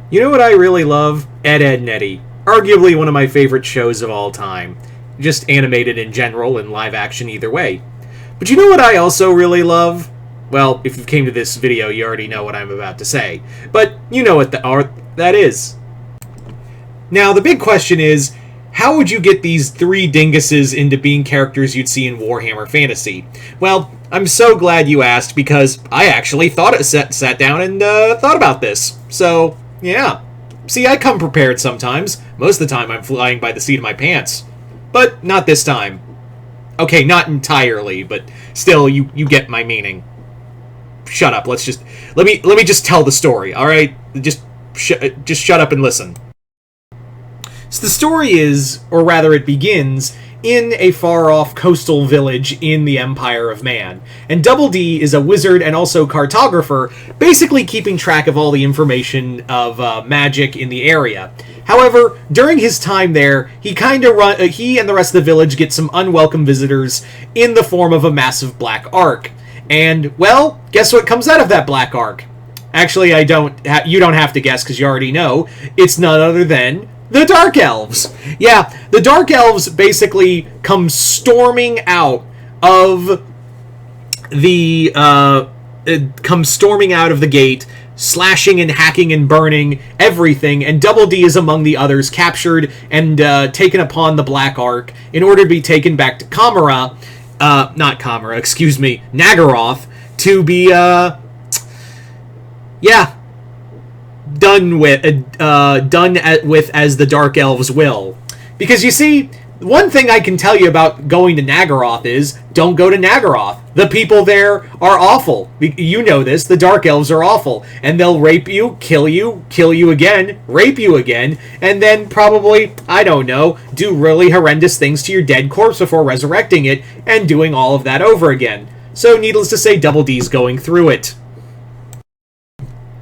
You know what I really love? Ed, Edd n Eddy. Arguably one of my favorite shows of all time. Just animated in general and live action either way. But you know what I also really love? Well, if you came to this video, you already know what I'm about to say. But you know what that is. Now, the big question is, how would you get these three dinguses into being characters you'd see in Warhammer Fantasy? Well, I'm so glad you asked, because I actually sat down and thought about this. So, yeah. See, I come prepared sometimes. Most of the time I'm flying by the seat of my pants. But not this time. Okay, not entirely, but still, you get my meaning. Shut up. Let me just tell the story, all right? Just shut up and listen. So the story is, or rather it begins, in a far-off coastal village in the Empire of Man. And Double D is a wizard and also cartographer, basically keeping track of all the information of magic in the area. However, during his time there, he and the rest of the village get some unwelcome visitors in the form of a massive Black Ark. And, well, guess what comes out of that Black Ark? Actually, you don't have to guess, because you already know. It's none other than the Dark Elves. Yeah, the Dark Elves basically come storming out of the gate, slashing and hacking and burning everything, and Double D is among the others, captured and taken upon the Black Ark in order to be taken back to Nagaroth, to be done with as the Dark Elves will. Because you see, one thing I can tell you about going to Nagaroth is, don't go to Nagaroth. The people there are awful. You know this, the Dark Elves are awful. And they'll rape you kill you again, rape you again, and then probably, I don't know, do really horrendous things to your dead corpse before resurrecting it, and doing all of that over again. So needless to say, Double D's going through it.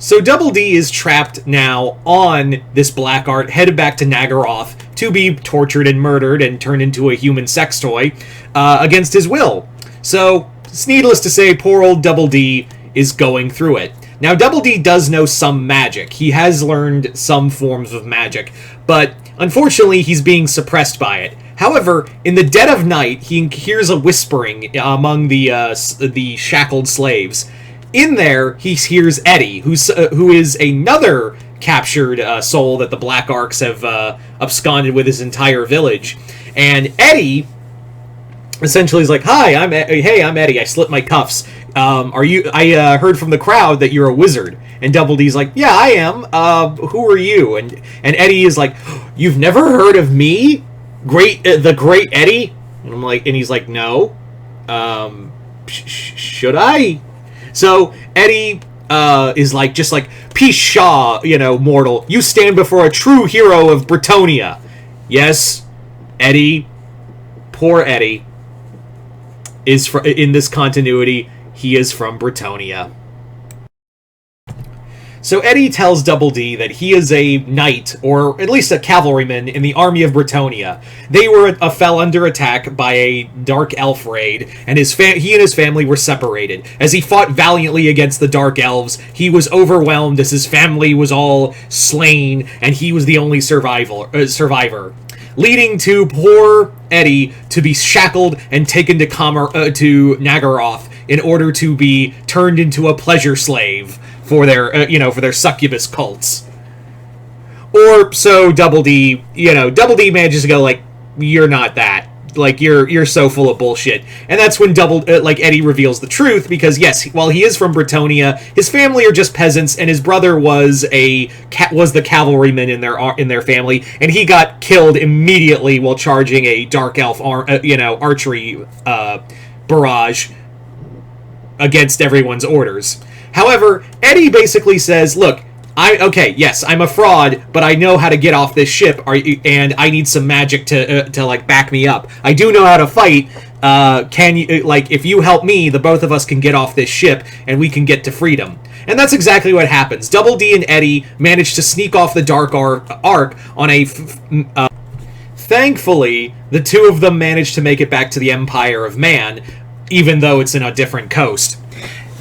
So Double D is trapped now on this Black Ark, headed back to Nagaroth to be tortured and murdered and turned into a human sex toy against his will. So it's needless to say, poor old Double D is going through it. Now, Double D does know some magic. He has learned some forms of magic, but unfortunately he's being suppressed by it. However, in the dead of night, he hears a whispering among the shackled slaves. In there, he hears Eddy, who is another captured soul that the Black Arks have absconded with his entire village. And Eddy essentially is like, I'm Eddy. I slit my cuffs. I heard from the crowd that you're a wizard. And Double D's like, yeah, I am. Who are you? And Eddy is like, you've never heard of me, the great Eddy? And he's like, no. Should I? So Eddy is just like, Pshaw, mortal. You stand before a true hero of Britonia. Yes, Eddy, poor Eddy, is in this continuity, he is from Britonia. So Eddy tells Double D that he is a knight, or at least a cavalryman, in the army of Britonia. They fell under attack by a dark elf raid, and he and his family were separated. As he fought valiantly against the Dark Elves, he was overwhelmed as his family was all slain, and he was the only survivor. Leading to poor Eddy to be shackled and taken to Nagaroth in order to be turned into a pleasure slave for their succubus cults. Or so Double D manages to go, you're not that. You're so full of bullshit. And that's when Eddy reveals the truth, because yes, while he is from Britonia, his family are just peasants, and his brother was the cavalryman in their family, and he got killed immediately while charging a dark elf archery barrage against everyone's orders. However, Eddy basically says, look, I'm a fraud, but I know how to get off this ship, and I need some magic to back me up. I do know how to fight. Can you, if you help me, the both of us can get off this ship, and we can get to freedom. And that's exactly what happens. Double D and Eddy manage to sneak off the Dark Ark on a... Thankfully, the two of them manage to make it back to the Empire of Man, even though it's in a different coast.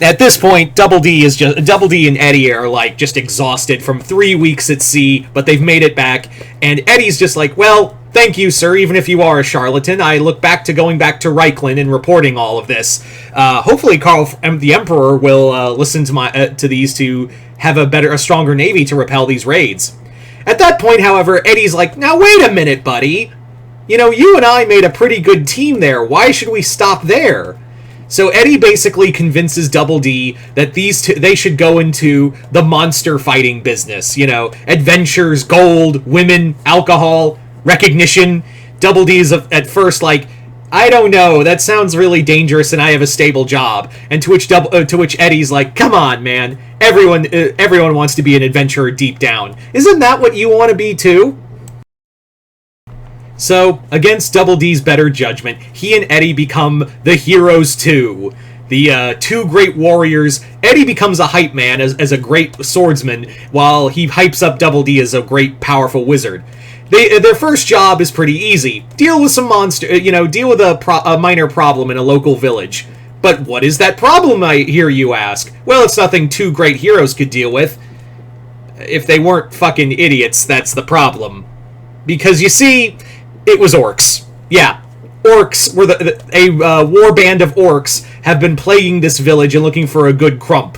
At this point, Double D and Eddy are like just exhausted from 3 weeks at sea, but they've made it back. And Eddie's just like, well, thank you, sir. Even if you are a charlatan, I look back to going back to Reichland and reporting all of this. Hopefully, Karl the Emperor will listen to these to have a stronger navy to repel these raids. At that point, however, Eddie's like, now wait a minute, buddy. You know, you and I made a pretty good team there. Why should we stop there? So Eddy basically convinces Double D that they should go into the monster fighting business. You know, adventures, gold, women, alcohol, recognition. Double D is at first like, I don't know, that sounds really dangerous and I have a stable job. And to which Eddy's like, come on, man. Everyone wants to be an adventurer deep down. Isn't that what you want to be too? So, against Double D's better judgment, he and Eddy become the Heroes 2. The two great warriors. Eddy becomes a hype man as a great swordsman, while he hypes up Double D as a great, powerful wizard. Their first job is pretty easy. Deal with some deal with a minor problem in a local village. But what is that problem, I hear you ask? Well, it's nothing two great heroes could deal with. If they weren't fucking idiots, that's the problem. Because, you see, it was orcs. Yeah, orcs were a warband of orcs have been plaguing this village and looking for a good crump.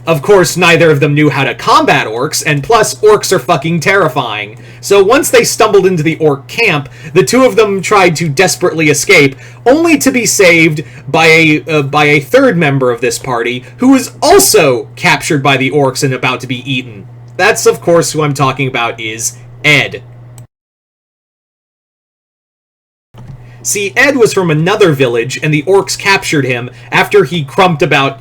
Of course, neither of them knew how to combat orcs, and plus, orcs are fucking terrifying. So once they stumbled into the orc camp, the two of them tried to desperately escape, only to be saved by a third member of this party, who was also captured by the orcs and about to be eaten. That's, of course, who I'm talking about is Ed. See, Ed was from another village, and the orcs captured him after he crumped about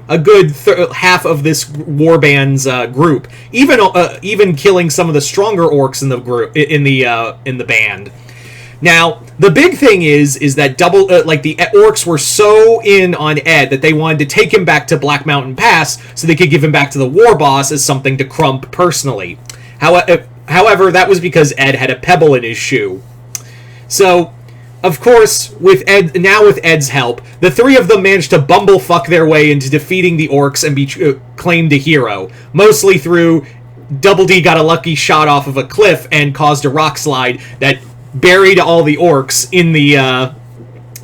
a good half of this warband's group, even killing some of the stronger orcs in the group in the band. Now, the big thing is that the orcs were so in on Ed that they wanted to take him back to Black Mountain Pass so they could give him back to the war boss as something to crump personally. However, that was because Ed had a pebble in his shoe. So, of course, with Ed's help, the three of them managed to bumblefuck their way into defeating the orcs and be claimed a hero. Mostly through Double D got a lucky shot off of a cliff and caused a rock slide that buried all the orcs in the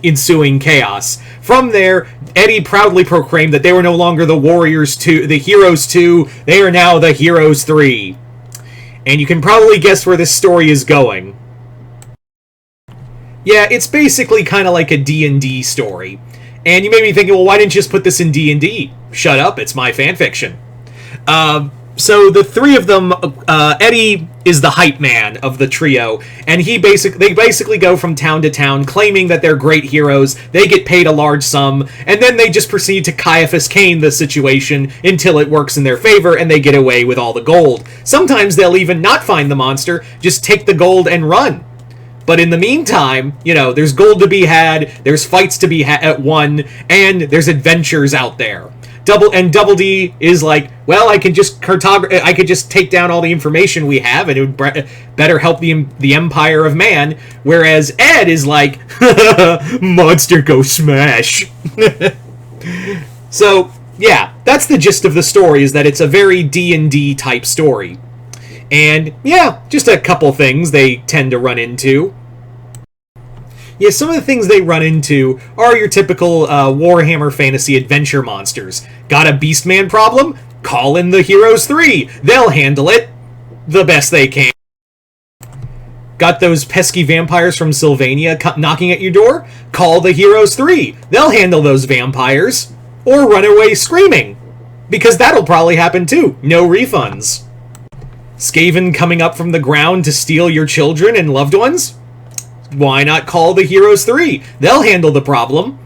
ensuing chaos. From there, Eddy proudly proclaimed that they were no longer the Warriors 2, the Heroes 2, they are now the Heroes 3. And you can probably guess where this story is going. Yeah, it's basically kind of like a D&D story. And you may be thinking, well, why didn't you just put this in D&D? Shut up, it's my fanfiction. So the three of them, Eddy is the hype man of the trio, and they basically go from town to town claiming that they're great heroes, they get paid a large sum, and then they just proceed to Caiaphas Cain the situation until it works in their favor and they get away with all the gold. Sometimes they'll even not find the monster, just take the gold and run. But in the meantime, there's gold to be had, there's fights to be won, and there's adventures out there. Double D is like, well, I could just take down all the information we have, and it would better help the Empire of Man. Whereas Ed is like, monster go smash. So yeah, that's the gist of the story. Is that it's a very D&D type story. And, yeah, just a couple things they tend to run into. Yeah, some of the things they run into are your typical Warhammer Fantasy adventure monsters. Got a Beastman problem? Call in the Heroes 3. They'll handle it the best they can. Got those pesky vampires from Sylvania knocking at your door? Call the Heroes 3. They'll handle those vampires. Or run away screaming. Because that'll probably happen too. No refunds. Skaven coming up from the ground to steal your children and loved ones? Why not call the Heroes 3? They'll handle the problem.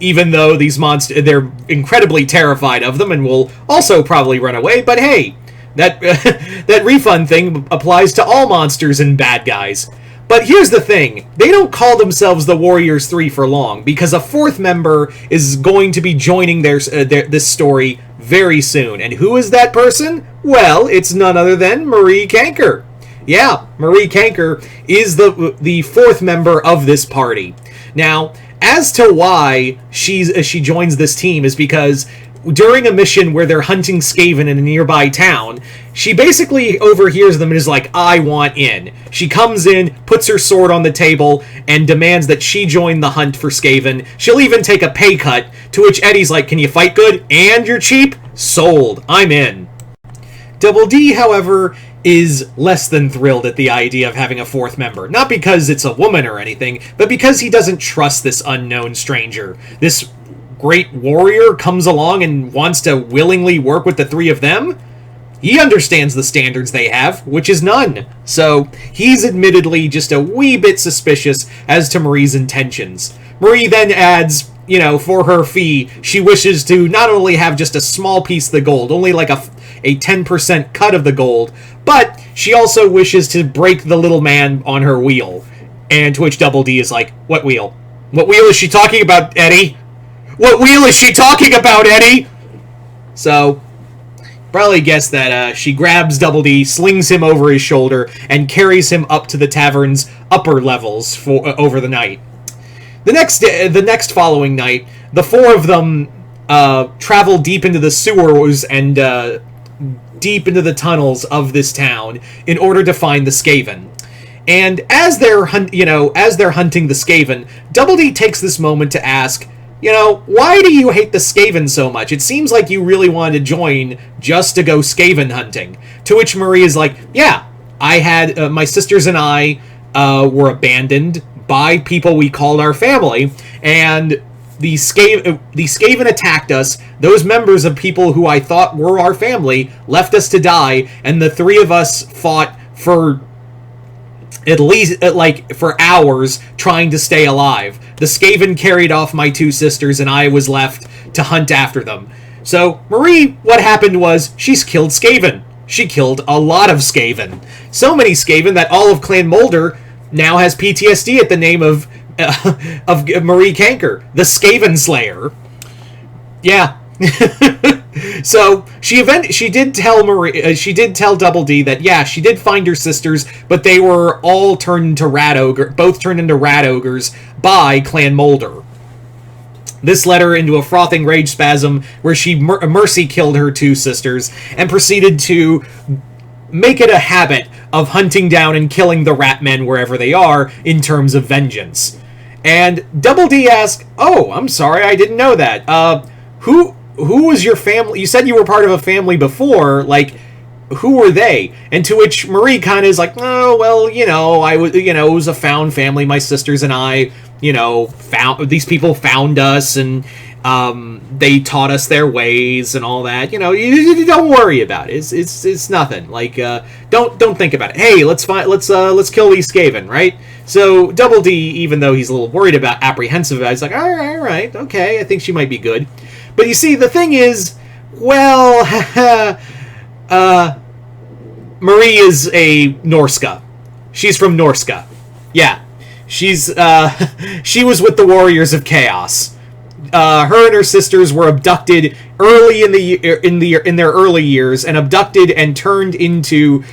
Even though these monsters, they're incredibly terrified of them and will also probably run away, but hey, that refund thing applies to all monsters and bad guys. But here's the thing, they don't call themselves the Warriors 3 for long, because a fourth member is going to be joining this story very soon. And who is that person? Well, it's none other than Marie Canker. Yeah, Marie Canker is the fourth member of this party. Now, as to why she joins this team is because during a mission where they're hunting Skaven in a nearby town, she basically overhears them and is like, I want in. She comes in, puts her sword on the table, and demands that she join the hunt for Skaven. She'll even take a pay cut, to which Eddy's like, can you fight good? And you're cheap? Sold. I'm in. Double D, however, is less than thrilled at the idea of having a fourth member. Not because it's a woman or anything, but because he doesn't trust this unknown stranger. This great warrior comes along and wants to willingly work with the three of them. He understands the standards they have, which is none. So he's admittedly just a wee bit suspicious as to Marie's intentions. Marie then adds, you know, for her fee, she wishes to not only have just a small piece of the gold, only like a 10% cut of the gold, but she also wishes to break the little man on her wheel. And to which Double D is like, what wheel? What wheel is she talking about, Eddy? What wheel is she talking about, Eddy? So, probably guess that she grabs Double D, slings him over his shoulder, and carries him up to the tavern's upper levels for over the night. The next following night, the four of them travel deep into the sewers and deep into the tunnels of this town in order to find the Skaven. And as they're hunting the Skaven, Double D takes this moment to ask, you know, why do you hate the Skaven so much? It seems like you really wanted to join just to go Skaven hunting. To which Marie is like, yeah, I had my sisters and I were abandoned by people we called our family, and the Skaven attacked us. Those members of people who I thought were our family left us to die, and the three of us fought for at least, for hours trying to stay alive. The Skaven carried off my two sisters, and I was left to hunt after them. So, Marie, what happened was, she's killed Skaven. She killed a lot of Skaven. So many Skaven that all of Clan Moulder now has PTSD at the name of Marie Canker, the Skaven Slayer. Yeah. So she did tell Double D that, yeah, she did find her sisters, but they were all turned into both turned into rat ogres by Clan Moulder. This led her into a frothing rage spasm where she mercy killed her two sisters and proceeded to make it a habit of hunting down and killing the rat men wherever they are in terms of vengeance. And Double D asked, oh, I'm sorry, I didn't know that. Who was your family? You said you were part of a family before. Like, who were they? And to which Marie kind of is like, oh, well, it was a found family. My sisters and I, these people found us, and they taught us their ways and all that. You don't worry about it. It's nothing. Like, don't think about it. Hey, let's kill these Skaven, right? So Double D, even though he's a little worried about, apprehensive about it, he's like, all right, okay, I think she might be good. But you see, the thing is, well, Marie is a Norska. She's from Norska. Yeah. She was with the Warriors of Chaos. Her and her sisters were abducted early in their early years, and abducted and turned into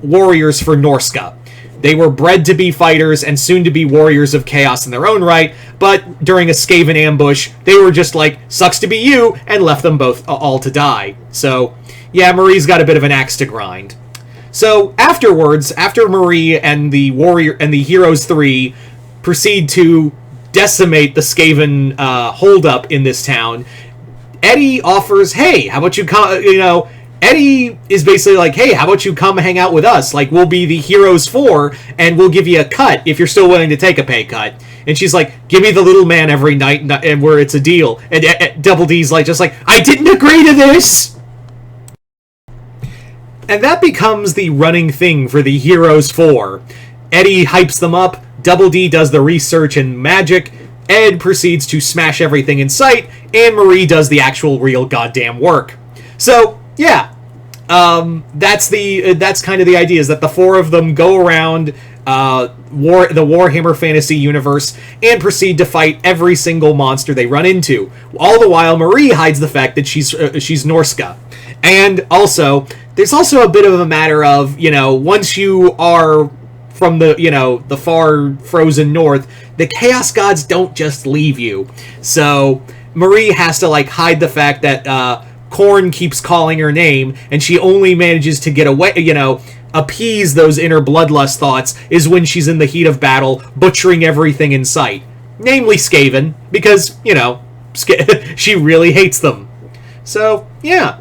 warriors for Norska. They were bred to be fighters and soon to be warriors of chaos in their own right, but during a Skaven ambush, they were just like, sucks to be you, and left them both all to die. So, yeah, Marie's got a bit of an axe to grind. So, afterwards, after Marie and the Heroes 3 proceed to decimate the Skaven holdup in this town, Eddy offers, hey, how about you come, Eddy is basically like, hey, how about you come hang out with us? Like, we'll be the Heroes 4, and we'll give you a cut if you're still willing to take a pay cut. And she's like, give me the little man every night, and where it's a deal. And Double D's like, I didn't agree to this! And that becomes the running thing for the Heroes 4. Eddy hypes them up, Double D does the research and magic, Ed proceeds to smash everything in sight, and Marie does the actual real goddamn work. So, yeah, that's kind of the idea, is that the four of them go around the Warhammer Fantasy Universe and proceed to fight every single monster they run into. All the while, Marie hides the fact that she's Norska. And also, there's also a bit of a matter of, once you are from the far frozen north, the Chaos Gods don't just leave you. So Marie has to, like, hide the fact that Korn keeps calling her name, and she only manages to get away, appease those inner bloodlust thoughts is when she's in the heat of battle, butchering everything in sight. Namely Skaven, because, she really hates them. So, yeah.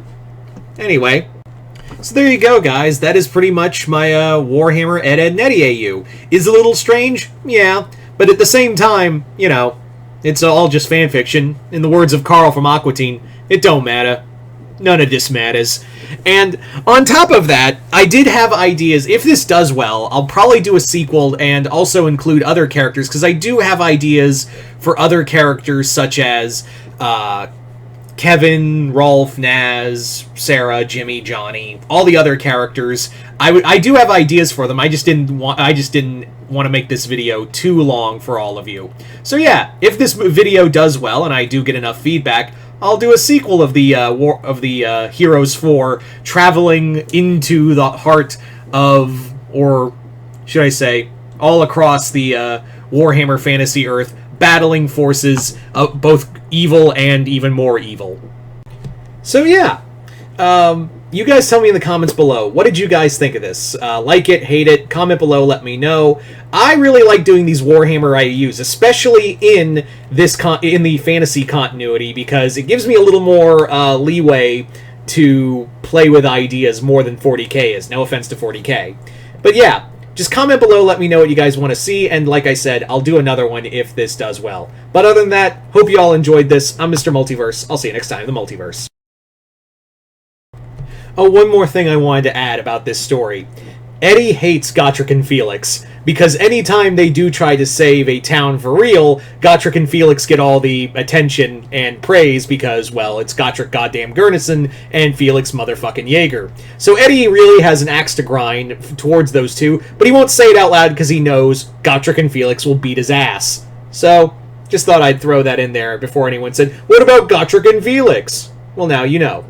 Anyway. So there you go, guys. That is pretty much my Warhammer Ed, Edd, and Eddy AU. Is it a little strange? Yeah. But at the same time, it's all just fanfiction. In the words of Carl from Aquatine, it don't matter. None of this matters. And on top of that, I did have ideas. If this does well, I'll probably do a sequel and also include other characters, because I do have ideas for other characters such as Kevin, Rolf, Naz, Sarah, Jimmy, Johnny, all the other characters. I do have ideas for them. I just didn't want to make this video too long for all of you. So yeah, if this video does well and I do get enough feedback, I'll do a sequel of the Heroes 4, traveling into the heart of, or should I say, all across the Warhammer Fantasy Earth, battling forces of both evil and even more evil. So yeah, you guys tell me in the comments below, what did you guys think of this? Like it, hate it, comment below, let me know. I really like doing these Warhammer IUs, especially in the fantasy continuity, because it gives me a little more leeway to play with ideas more than 40k is. No offense to 40k. But yeah, just comment below, let me know what you guys want to see, and like I said, I'll do another one if this does well. But other than that, hope you all enjoyed this. I'm Mr. Multiverse. I'll see you next time in the Multiverse. Oh, one more thing I wanted to add about this story. Eddy hates Gotrek and Felix, because anytime they do try to save a town for real, Gotrek and Felix get all the attention and praise because, well, it's Gotrek goddamn Gurnison and Felix motherfucking Jaeger. So Eddy really has an axe to grind towards those two, but he won't say it out loud because he knows Gotrek and Felix will beat his ass. So, just thought I'd throw that in there before anyone said, what about Gotrek and Felix? Well, now you know.